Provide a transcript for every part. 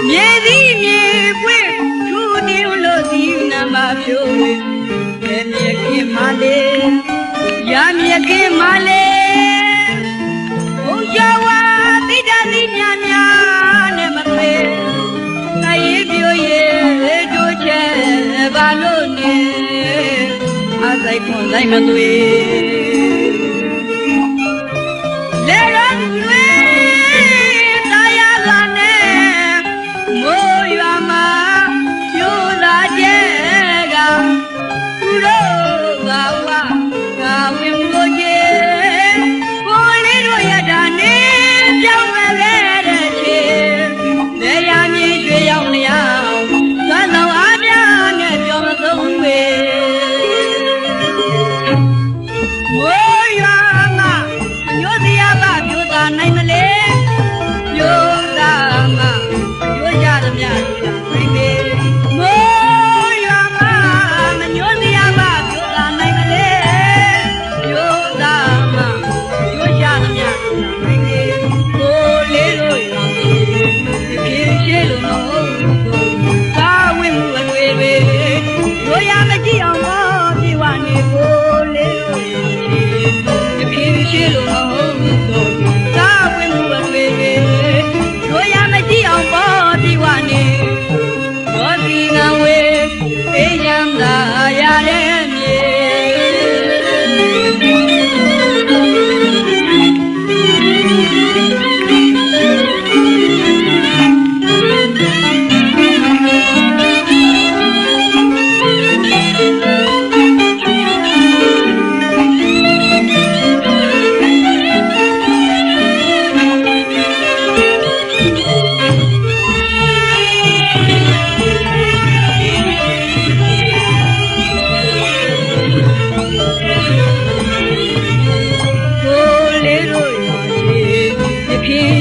မြေသည်မြေပွင့်ထူတင်လို့ဒီနာမဖြိုးမြေမြခင်မလေးရမြခင်မလေးဘုံကျော်ဝါတိတ္တတိညာညာနဲ့မသွေနိုင်ပြိုရဲ့တို့ချဲဘာလို့နေအဆိုင်ခွန်ဆိုင်မသွေလေရန်သွေတရားလာနဲ့မိုးရွာမှာပြိုလာကျဲကသူတို့ကဝါကဝင်လို့ကျဲကိုလေးတို့ရတာနေပြောင်းလဲတဲ့ချေလေရမြေရွှေရောက်လျောင်းသံတော်အားများနဲ့ပြောမဆုံးပေနိုင်မလဲပြိုးသားမပြိုးကြသမျှနိုင်မေမိုးရွာမှာမညိုစရာမပြိုးသားနိုင်မလဲပြိုးသားမပြိုးကြသမျှနိုင်မေကိုလေးတို့ရောဒီဖြစ်ရှိလို့မဟုတ်ဘူးသာဝိမှုအတွေ့တွေရိုးရမကြည့်အောင်မောပြေဝနေကိုလေးတို့ဒီဖြစ်ရှိလို့မဟုတ်ဘူးတို့ရမကြည့်အောင်ပေါ်ပြီးဝနေဘောဒီငဝေအေးရန်သာရတဲ့မြေ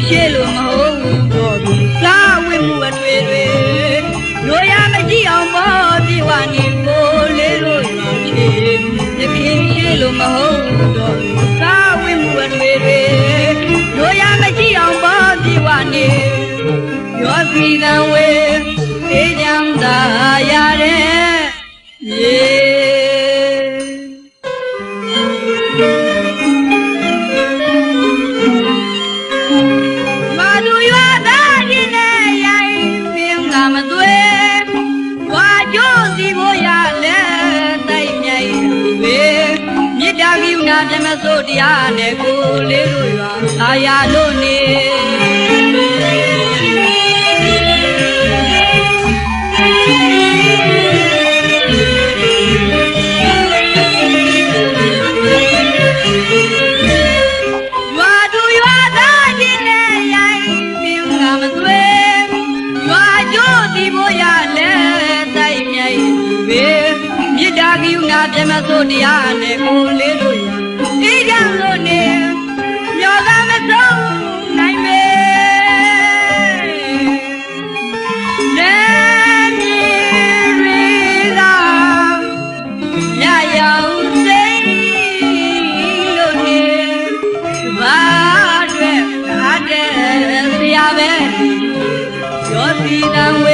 ရှေ့လို့မဟုတ်ဘူးတော့ဘူးသာဝိမှုအတွေ့တွေရိုးရမကြည့်အောင်ပေါ်ပြီးဝနေကိုလေးတို့ရောချေရခင်ရှေ့လို့မဟုတ်ဘူးတော့ဘူးသာဝိမှုအတွေ့တွေရိုးရမကြည့်အောင်ပေါ်ပြီးဝနေရောစီကံဝေအေးချမ်းသာရတဲ့မြေပြမစိုးတရားနဲ့ကိုလေးတို့ရွာသာယာလို့နေရွာသူရွာသားချင်းနဲ့ရိုင်းပြင်းကမသွေရွာကျိုးဒီဖို့ရလဲတိုက်မြိုင်ဘေးမြစ်တာကယူနာပြမစိုးတရားနဲ့ကိုလေးတို့ရွာအေးကြလို့နေမျောကမဆုံးနိုင်မေလက်မြေတွေကညရောင်စိမ့်လို့နေဘာတွေကားတဲ့ဆရာပဲရောစီတံဝေ